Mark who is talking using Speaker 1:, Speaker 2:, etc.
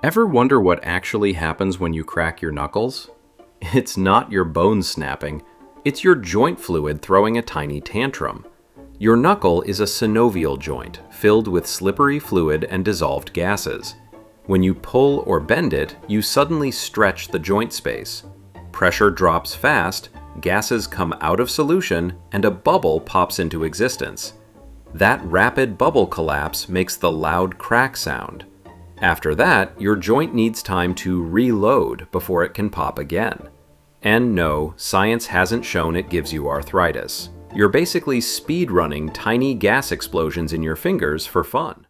Speaker 1: Ever wonder what actually happens when you crack your knuckles? It's not your bones snapping, it's your joint fluid throwing a tiny tantrum. Your knuckle is a synovial joint filled with slippery fluid and dissolved gases. When you pull or bend it, you suddenly stretch the joint space. Pressure drops fast, gases come out of solution, and a bubble pops into existence. That rapid bubble collapse makes the loud crack sound. After that, your joint needs time to reload before it can pop again. And no, science hasn't shown it gives you arthritis. You're basically speed running tiny gas explosions in your fingers for fun.